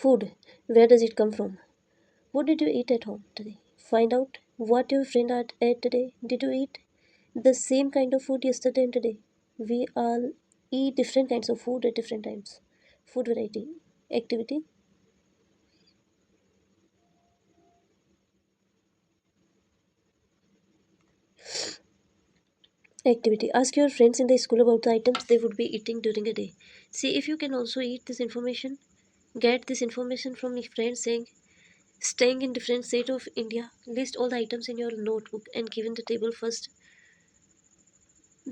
Food. Where does it come from? What did you eat at home today? Find out what your friend had ate today. Did you eat the same kind of food yesterday and today? We all eat different kinds of food at different times. Food variety. Activity. Activity. Ask your friends in the school about the items they would be eating during a day. See if you can also eat this information. Get this information from your friends saying staying in different state of India. List all the items in your notebook and given the table first.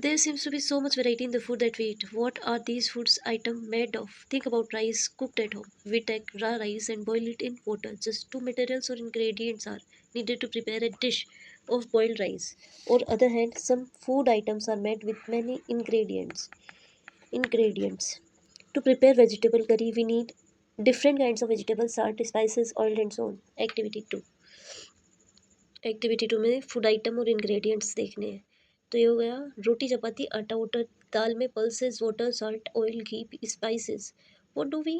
There seems to be so much variety in the food that we eat. What are these foods item made of? Think about rice cooked at home. We take raw rice and boil it in water. Just two materials or ingredients are needed to prepare a dish of boiled rice. On other hand, some food items are made with many ingredients. Ingredients. To prepare vegetable curry, we need different kinds of vegetables, salt, spices, oil, and so on. Activity 2. Activity two में food item और ingredients देखने हैं। तो ये हो गया रोटी चपाती आटा water दाल में pulses water salt oil ghee spices what do we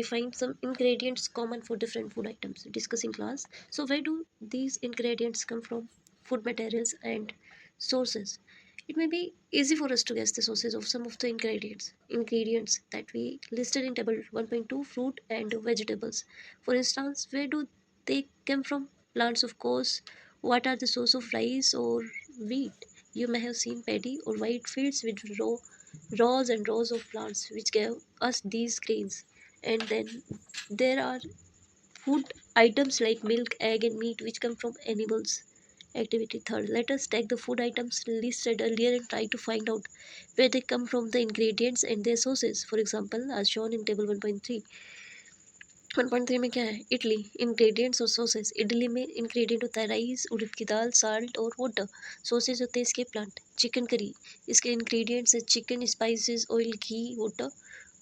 find some ingredients common for different food items discuss in class. So where do these ingredients come from? Food materials and sources. It may be easy for us to guess the sources of some of the ingredients that we listed in table 1.2 fruit and vegetables. For instance, where do they come from? Plants, of course. What are the source of rice or wheat? You may have seen paddy or white fields with rows and rows of plants which gave us these grains. And then there are food items like milk, egg, and meat which come from animals. Activity third. Let us take the food items listed earlier and try to find out where they come from, the ingredients and their sources. For example, as shown in table 1.3. 1.3 में क्या है idli ingredients और सोसेस इडली में ingredient होता है rice उड़द की दाल salt और water सोसेस होते हैं इसके प्लांट चिकन करी इसके इंग्रेडिएंट्स है chicken spices oil ghee water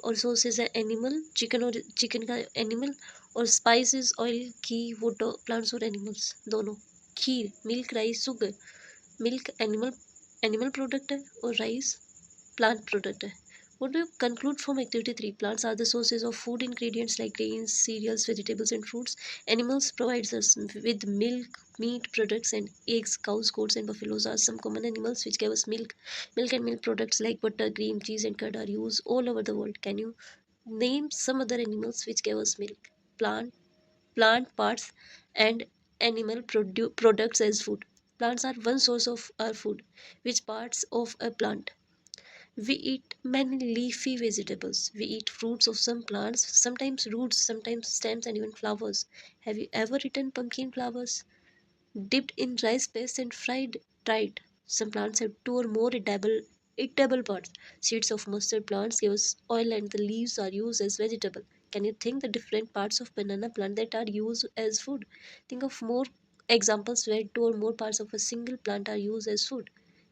और सोसेस है एनिमल चिकन और चिकन का एनिमल और spices oil ghee water plants और एनिमल्स दोनों kheer milk rice sugar milk animal animal product है और rice plant product. What do you conclude from activity 3? Plants are the sources of food ingredients like grains, cereals, vegetables and fruits. Animals provides us with milk, meat products and eggs. Cows, goats and buffaloes are some common animals which give us milk. Milk and milk products like butter, cream, cheese and curd are used all over the world. Can you name some other animals which give us milk? Plant parts and animal products as food. Plants are one source of our food. Which parts of a plant? We eat many leafy vegetables. We eat fruits of some plants, sometimes roots, sometimes stems, and even flowers. Have you ever eaten pumpkin flowers? Dipped in rice paste and dried. Some plants have two or more eatable parts. Seeds of mustard plants give us oil, and the leaves are used as vegetable. Can you think the different parts of banana plant that are used as food? Think of more examples where two or more parts of a single plant are used as food.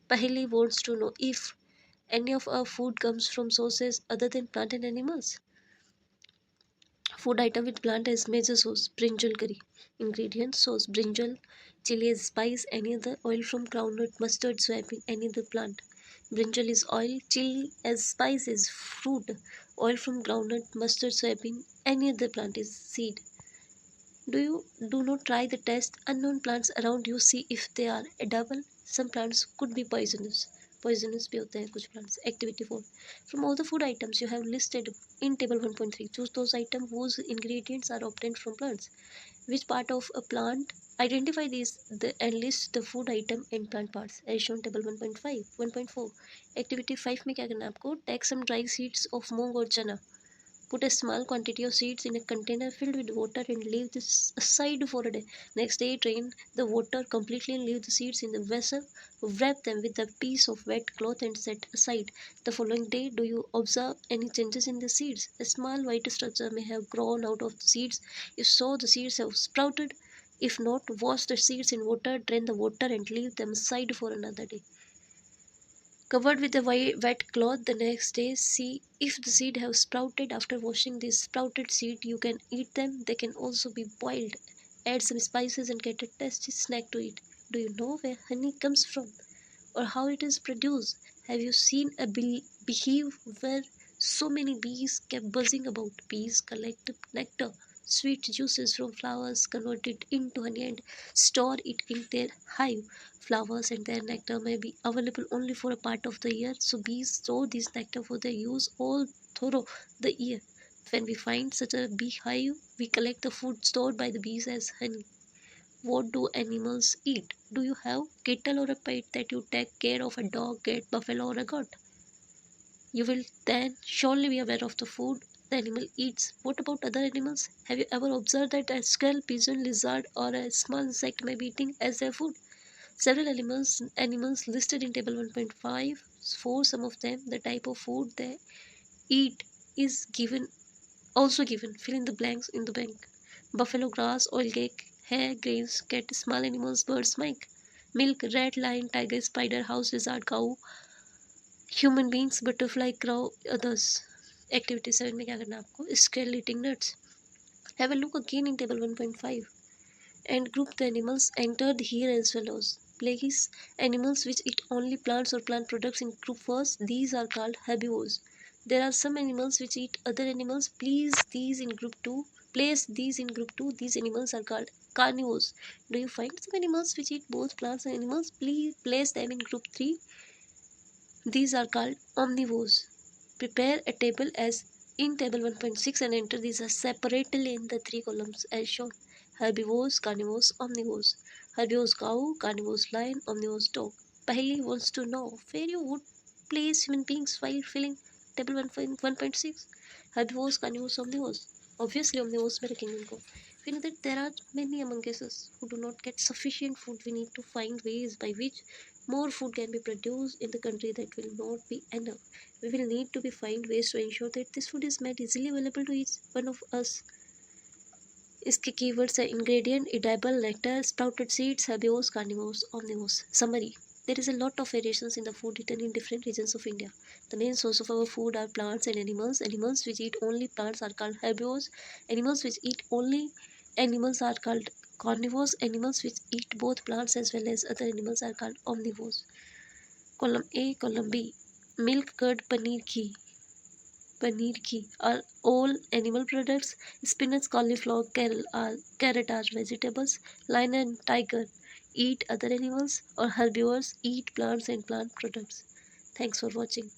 Pahili wants to know if any of our food comes from sources other than plant and animals. Food item with plant as major source brinjal curry. Ingredients sauce brinjal, chili as spice, any other oil from groundnut, mustard, soybean, any other plant. Brinjal is oil, chili as spice is fruit, oil from groundnut, mustard, soybean, any other plant is seed. Do not try the test unknown plants around you, see if they are edible. Some plants could be poisonous भी होते हैं कुछ plants. Activity 4. From all the food items you have listed in table 1.3, choose those items whose ingredients are obtained from plants. Which part of a plant? Identify and list the food item and plant parts as shown table 1.5. 1.4. Activity 5 में क्या करना है आपको? Take some dry seeds of मूंग और चना. Put a small quantity of seeds in a container filled with water and leave this aside for a day. Next day, drain the water completely and leave the seeds in the vessel. Wrap them with a piece of wet cloth and set aside. The following day, do you observe any changes in the seeds? A small white structure may have grown out of the seeds. If so, the seeds have sprouted. If not, wash the seeds in water, drain the water and leave them aside for another day. Covered with a wet cloth the next day, see if the seed have sprouted. After washing these sprouted seed, you can eat them. They can also be boiled. Add some spices and get a tasty snack to eat. Do you know where honey comes from or how it is produced? Have you seen a beehive where So many bees kept buzzing about. Bees collect nectar, sweet juices from flowers, convert it into honey, and store it in their hive. Flowers and their nectar may be available only for a part of the year, so bees store this nectar for their use all through the year. When we find such a beehive, we collect the food stored by the bees as honey. What do animals eat? Do you have cattle or a pet that you take care of, a dog, cat, buffalo, or a goat? You will then surely be aware of the food the animal eats. What about other animals? Have you ever observed that a squirrel, pigeon, lizard, or a small insect may be eating as their food? Several animals listed in table 1.5. For some of them, the type of food they eat is given. Fill in the blanks in the bank. Buffalo grass, oil cake, hair, grains, cat, small animals, birds, milk, rat, lion, tiger, spider, house lizard, cow, human beings, butterfly, crow, others. Activity 7 में क्या करना है आपको? Scale eating nuts. Have a look again in table 1.5 and group the animals entered here as follows. Place animals which eat only plants or plant products in group first. These are called herbivores. There are some animals which eat other animals. Please these in group 2. Place these in group 2. These animals are called carnivores. Do you find some animals which eat both plants and animals? Please place them in group 3. These are called omnivores. Prepare a table as in table 1.6 and enter these as separately in the three columns as shown. Herbivores, carnivores, omnivores. Herbivores cow, carnivores lion, omnivores dog. Paheli wants to know where you would place human beings while filling table 1.6. Herbivores, carnivores, omnivores. Obviously omnivores में रखेंगे उनको. We know that there are many among us who do not get sufficient food. We need to find ways by which more food can be produced in the country. That will not be enough. We will need to be find ways to ensure that this food is made easily available to each one of us. इसके keywords are ingredient, edible, nectar, sprouted seeds, herbivores, carnivores, omnivores. Summary. There is a lot of variations in the food eaten in different regions of India. The main source of our food are plants and animals. Animals which eat only plants are called herbivores. Animals which eat only animals are called carnivores. Animals which eat both plants as well as other animals are called omnivores. Column A, column B. Milk, curd, paneer ghee are all animal products. Spinach, cauliflower, carrot are vegetables. Lion and tiger eat other animals, or herbivores eat plants and plant products. Thanks for watching.